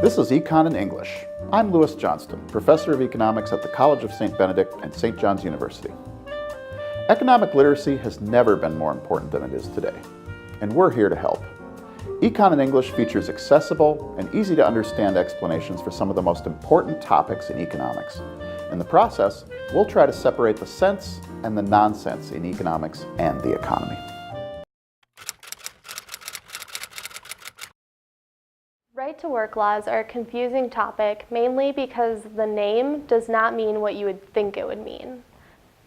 This is Econ and English. I'm Louis Johnston, Professor of Economics at the College of St. Benedict and St. John's University. Economic literacy has never been more important than it is today, and we're here to help. Econ and English features accessible and easy to understand explanations for some of the most important topics in economics. In the process, we'll try to separate the sense and the nonsense in economics and the economy. Right-to-work laws are a confusing topic mainly because the name does not mean what you would think it would mean.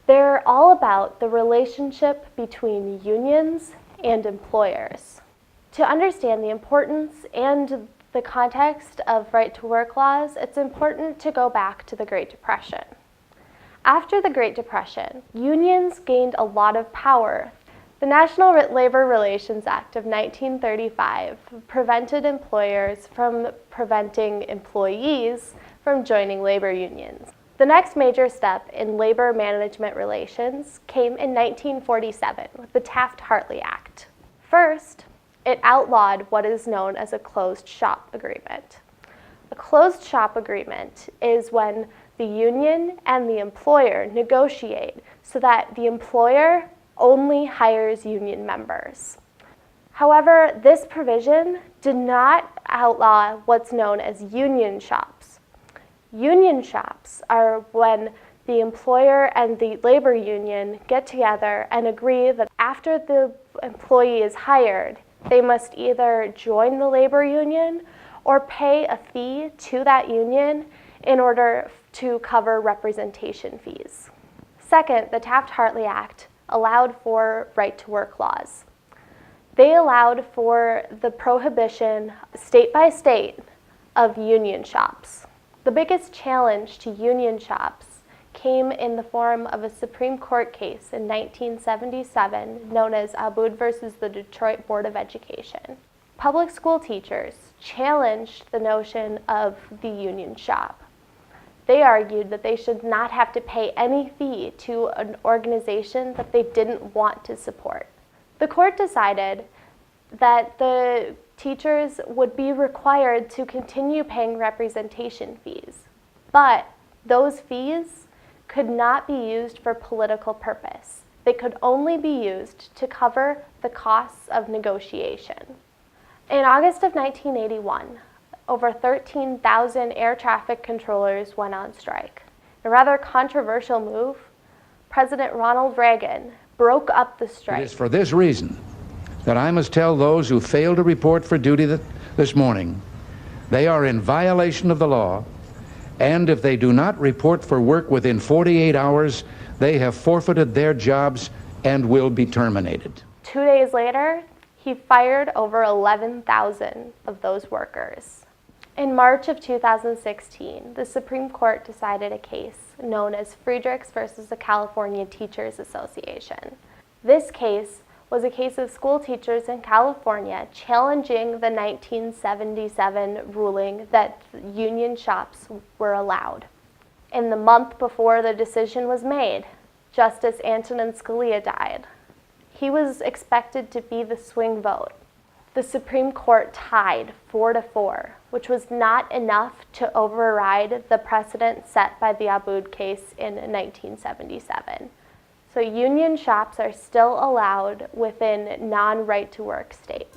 They're all about the relationship between unions and employers. To understand the importance and the context of right-to-work laws, it's important to go back to the Great Depression. After the Great Depression, unions gained a lot of power. The National Labor Relations Act of 1935 prevented employers from preventing employees from joining labor unions. The next major step in labor management relations came in 1947 with the Taft-Hartley Act. First, it outlawed what is known as a closed shop agreement. A closed shop agreement is when the union and the employer negotiate so that the employer only hires union members. However, this provision did not outlaw what's known as union shops. Union shops are when the employer and the labor union get together and agree that after the employee is hired, they must either join the labor union or pay a fee to that union in order to cover representation fees. Second, the Taft-Hartley Act allowed for right-to-work laws. They allowed for the prohibition, state by state, of union shops. The biggest challenge to union shops came in the form of a Supreme Court case in 1977 known as Abood versus the Detroit Board of Education. Public school teachers challenged the notion of the union shop. They argued that they should not have to pay any fee to an organization that they didn't want to support. The court decided that the teachers would be required to continue paying representation fees, but those fees could not be used for political purpose. They could only be used to cover the costs of negotiation. In August of 1981, over 13,000 air traffic controllers went on strike. In a rather controversial move, President Ronald Reagan broke up the strike. It is for this reason that I must tell those who fail to report for duty this morning they are in violation of the law, and if they do not report for work within 48 hours, they have forfeited their jobs and will be terminated. 2 days later, he fired over 11,000 of those workers. In March of 2016, the Supreme Court decided a case known as Friedrichs versus the California Teachers Association. This case was a case of school teachers in California challenging the 1977 ruling that union shops were allowed. In the month before the decision was made, Justice Antonin Scalia died. He was expected to be the swing vote. The Supreme Court tied 4-4, which was not enough to override the precedent set by the Abood case in 1977. So union shops are still allowed within non-right-to-work states.